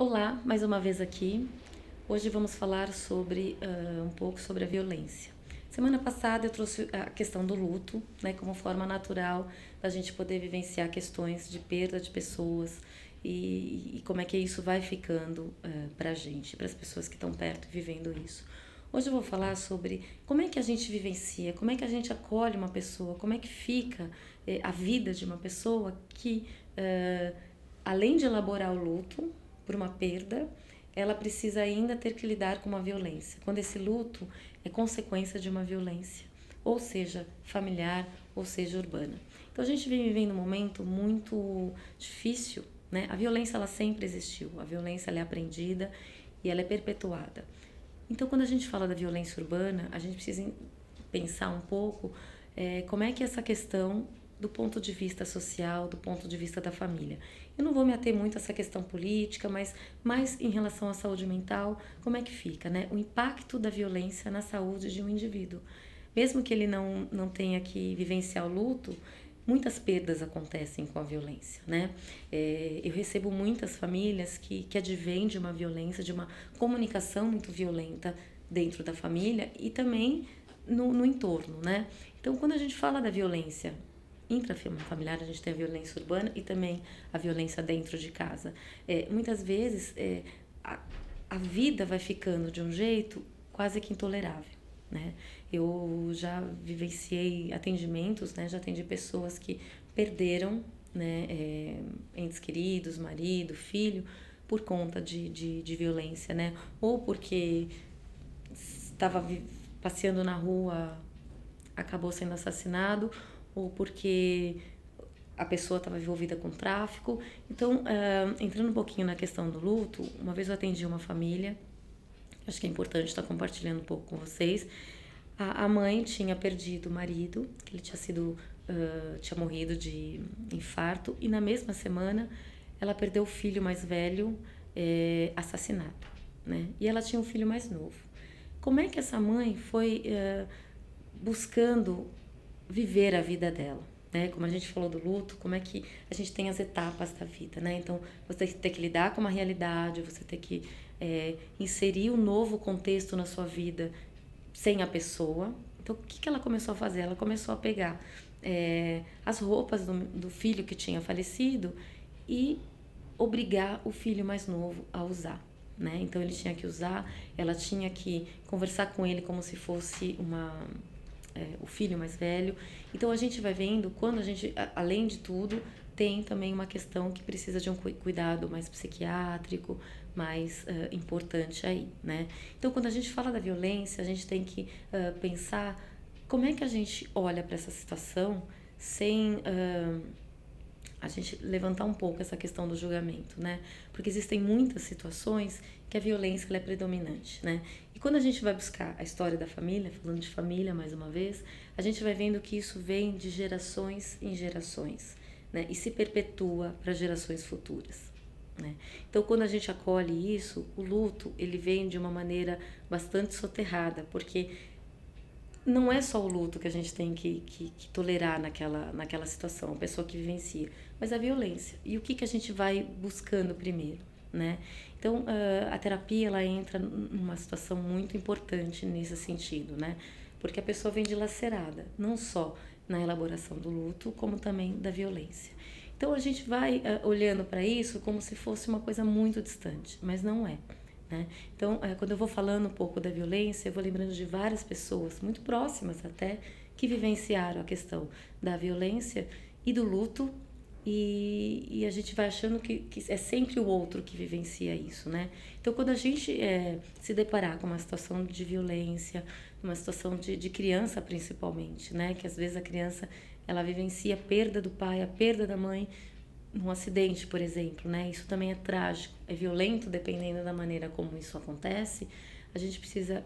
Olá, mais uma vez aqui. Hoje vamos falar sobre um pouco sobre a violência. Semana passada eu trouxe a questão do luto, né, como forma natural da gente poder vivenciar questões de perda de pessoas e como é que isso vai ficando para a gente, para as pessoas que estão perto vivendo isso. Hoje eu vou falar sobre como é que a gente vivencia, como é que a gente acolhe uma pessoa, como é que fica a vida de uma pessoa que, além de elaborar o luto por uma perda, ela precisa ainda ter que lidar com uma violência. Quando esse luto é consequência de uma violência, ou seja, familiar, ou seja, urbana. Então a gente vem vivendo um momento muito difícil, né? A violência ela sempre existiu, a violência ela é aprendida e ela é perpetuada. Então quando a gente fala da violência urbana, a gente precisa pensar um pouco como é que essa questão do ponto de vista social, do ponto de vista da família. Eu não vou me ater muito a essa questão política, mas mais em relação à saúde mental, como é que fica, né? O impacto da violência na saúde de um indivíduo. Mesmo que ele não tenha que vivenciar o luto, muitas perdas acontecem com a violência, né? Eu recebo muitas famílias que advêm de uma violência, de uma comunicação muito violenta dentro da família e também no entorno, né? Então, quando a gente fala da violência intrafamiliar, a gente tem a violência urbana e também a violência dentro de casa. Muitas vezes a vida vai ficando de um jeito quase que intolerável, né? Eu já vivenciei atendimentos, né? Já atendi pessoas que perderam, né? Entes queridos, marido, filho, por conta de violência, né? Ou porque estava passeando na rua, acabou sendo assassinado, ou porque a pessoa estava envolvida com tráfico. Então, entrando um pouquinho na questão do luto, uma vez eu atendi uma família, acho que é importante estar compartilhando um pouco com vocês. A mãe tinha perdido o marido, que ele tinha morrido de infarto, e na mesma semana ela perdeu o filho mais velho, assassinado, né? E ela tinha um filho mais novo. Como é que essa mãe foi buscando viver a vida dela, né? Como a gente falou do luto, como é que a gente tem as etapas da vida, né? Então, você tem que lidar com uma realidade, você tem que inserir um novo contexto na sua vida sem a pessoa. Então, o que ela começou a fazer? Ela começou a pegar as roupas do filho que tinha falecido e obrigar o filho mais novo a usar. Né? Então ele tinha que usar, ela tinha que conversar com ele como se fosse o filho mais velho. Então a gente vai vendo quando a gente, além de tudo, tem também uma questão que precisa de um cuidado mais psiquiátrico, mais importante aí, né? Então quando a gente fala da violência, a gente tem que pensar como é que a gente olha para essa situação sem a gente levantar um pouco essa questão do julgamento, né? Porque existem muitas situações que a violência ela é predominante, né? E quando a gente vai buscar a história da família, falando de família mais uma vez, a gente vai vendo que isso vem de gerações em gerações, né? E se perpetua para gerações futuras, né? Então, quando a gente acolhe isso, o luto ele vem de uma maneira bastante soterrada, porque não é só o luto que a gente tem que tolerar naquela situação, a pessoa que vivencia, mas a violência. E o que a gente vai buscando primeiro, né? Então, a terapia, ela entra numa situação muito importante nesse sentido, né? Porque a pessoa vem dilacerada, não só na elaboração do luto, como também da violência. Então, a gente vai olhando para isso como se fosse uma coisa muito distante, mas não é. Né? Então, quando eu vou falando um pouco da violência, eu vou lembrando de várias pessoas, muito próximas até, que vivenciaram a questão da violência e do luto, e a gente vai achando que é sempre o outro que vivencia isso, né? Então, quando a gente se deparar com uma situação de violência, uma situação de criança principalmente, né? Que às vezes a criança, ela vivencia a perda do pai, a perda da mãe, num acidente, por exemplo, né? Isso também é trágico, é violento dependendo da maneira como isso acontece. A gente precisa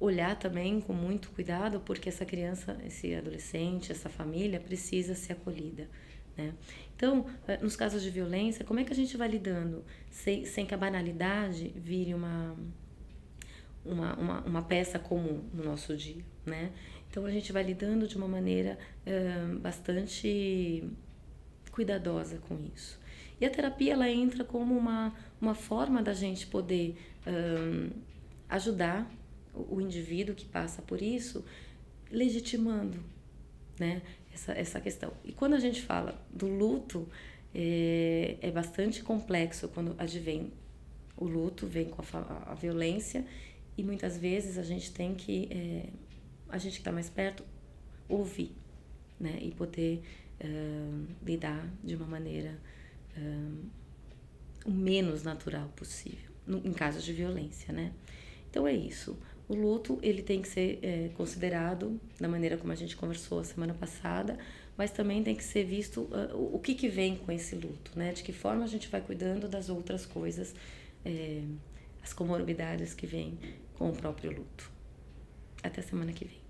olhar também com muito cuidado, porque essa criança, esse adolescente, essa família precisa ser acolhida, né? Então, nos casos de violência, como é que a gente vai lidando sem que a banalidade vire uma peça comum no nosso dia, né? Então, a gente vai lidando de uma maneira bastante cuidadosa com isso. E a terapia, ela entra como uma forma da gente poder ajudar o indivíduo que passa por isso, legitimando, né, essa questão. E quando a gente fala do luto, é bastante complexo quando advém o luto, vem com a violência, e muitas vezes a gente tem que, a gente que está mais perto, ouvir, né, e poder lidar de uma maneira o menos natural possível, em casos de violência, né? Então é isso. O luto, ele tem que ser considerado da maneira como a gente conversou a semana passada, mas também tem que ser visto o que vem com esse luto, né? De que forma a gente vai cuidando das outras coisas, as comorbidades que vêm com o próprio luto. Até semana que vem.